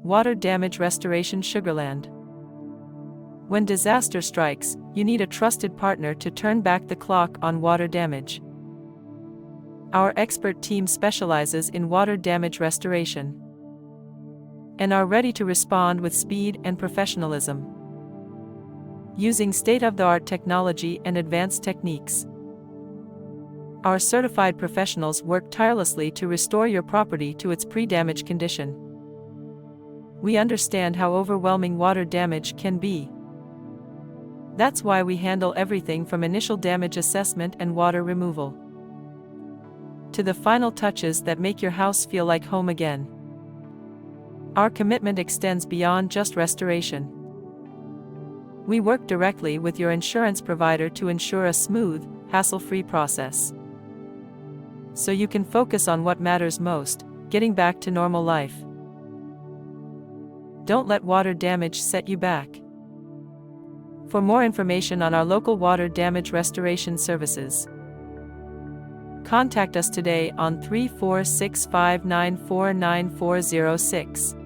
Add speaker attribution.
Speaker 1: Water Damage Restoration Sugarland. When disaster strikes, you need a trusted partner to turn back the clock on water damage. Our expert team specializes in water damage restoration and are ready to respond with speed and professionalism. Using state-of-the-art technology and advanced techniques, our certified professionals work tirelessly to restore your property to its pre-damage condition. We understand how overwhelming water damage can be. That's why we handle everything from initial damage assessment and water removal to the final touches that make your house feel like home again. Our commitment extends beyond just restoration. We work directly with your insurance provider to ensure a smooth, hassle-free process, so you can focus on what matters most, getting back to normal life. Don't let water damage set you back. For more information on our local water damage restoration services, contact us today on 3465949406.